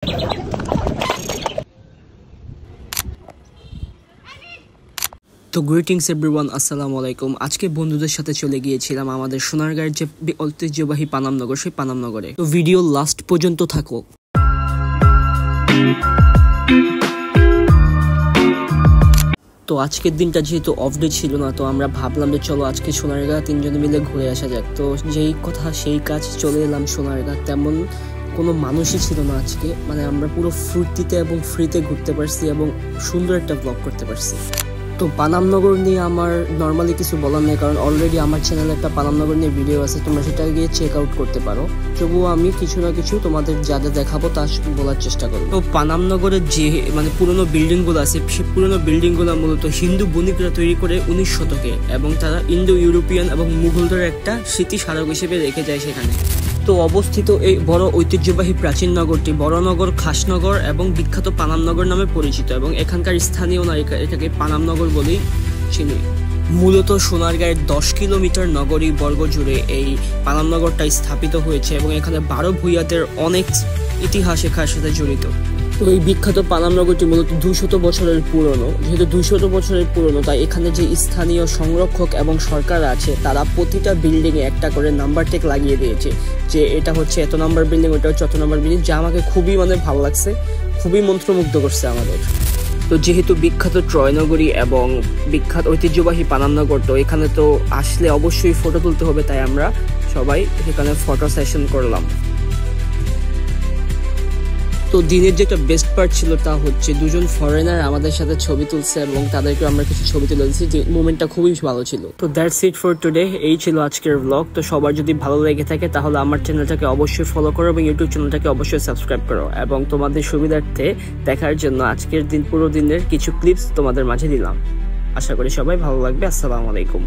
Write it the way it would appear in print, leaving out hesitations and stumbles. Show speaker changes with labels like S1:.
S1: তো greetings everyone, আসসালামু আলাইকুম। আজকে বন্ধুদের সাথে চলে গিয়েছিলাম আমাদের সোনারগাঁয়ের যে ঐতিহ্যবাহী পানামনগর, সেই পানামনগরে। তো ভিডিও লাস্ট পর্যন্ত থাকো। তো আজকের দিনটা যেহেতু অফ ডে ছিল না, তো আমরা ভাবলাম যে চলো আজকে সোনারগাঁ তিনজনে মিলে ঘুরে আসা যাক। তো যেই কথা সেই কাজ, চলে এলাম সোনারগাঁ। তেমন কোনো মানুষই ছিল না আজকে, মানে আমরা পুরো ফুর্তিতে এবং ফ্রিতে ঘুরতে পারছি এবং সুন্দর একটা ব্লগ করতে পারছি। তো পানামনগর নিয়ে আমার নর্মালি কিছু বলার নেই, কারণ অলরেডি আমার চ্যানেলে একটা পানামনগর নিয়ে ভিডিও আছে, তোমরা সেটা গিয়ে চেক আউট করতে পারো। তবুও আমি কিছু না কিছু তোমাদের যা যা দেখাবো তা বলার চেষ্টা করবো। তো পানামনগরের যে পুরোনো বিল্ডিংগুলো আছে, সেই পুরোনো বিল্ডিংগুলো মূলত হিন্দু বণিকরা তৈরি করে 19 শতকে, এবং তারা ইন্দো ইউরোপিয়ান এবং মুঘলদের একটা স্মৃতি স্মারক হিসেবে রেখে যায় সেখানে। তো অবস্থিত এই বড় ঐতিহ্যবাহী প্রাচীন নগরটি বড়নগর, খাসনগর এবং বিখ্যাত পানামনগর নামে পরিচিত, এবং এখানকার স্থানীয় নায়িকা এটাকে পানামনগর বলেই চিনি। মূলত সোনারগাঁয়ের 10 কিলোমিটার নগরী বর্গ জুড়ে এই পানামনগরটা স্থাপিত হয়েছে, এবং এখানে 12 ভূঁইয়াদের অনেক ইতিহাস এখার সাথে জড়িত। তো এই বিখ্যাত পানামনগরটি মূলত 200 বছরের পুরনো। যেহেতু 200 বছরের পুরনো, তাই এখানে যে স্থানীয় সংরক্ষক এবং সরকার আছে, তারা প্রতিটা বিল্ডিংয়ে একটা করে নাম্বার টেক লাগিয়ে দিয়েছে, যে এটা হচ্ছে এত নাম্বার বিল্ডিং, ওটা হচ্ছে অত নাম্বার বিল্ডিং, যা আমাকে খুবই ভালো লাগছে, খুবই মন্ত্রমুগ্ধ করছে আমাদের। তো যেহেতু বিখ্যাত ট্রয়নগরী এবং বিখ্যাত ঐতিহ্যবাহী পানামনগর, তো এখানে তো আসলে অবশ্যই ফটো তুলতে হবে, তাই আমরা সবাই এখানে ফটো সেশন করলাম। তো দিনের যেটা বেস্ট পার্ট ছিল তা হচ্ছে দুজন ফরেনার আমাদের সাথে ছবি তুলছে, এবং তাদেরকে আমরা কিছু ছবি তুলে দিচ্ছি, যে মোমেন্টটা খুবই ভালো ছিল। তো দ্যাটস ইট ফর টুডে। এই ছিল আজকের ব্লগ। তো সবার যদি ভালো লেগে থাকে তাহলে আমার চ্যানেলটাকে অবশ্যই ফলো করো এবং ইউটিউব চ্যানেলটাকে অবশ্যই সাবস্ক্রাইব করো, এবং তোমাদের সুবিধার্থে দেখার জন্য আজকের দিন পুরো দিনের কিছু ক্লিপস তোমাদের মাঝে দিলাম। আশা করি সবাই ভালো লাগবে। আসসালামু আলাইকুম।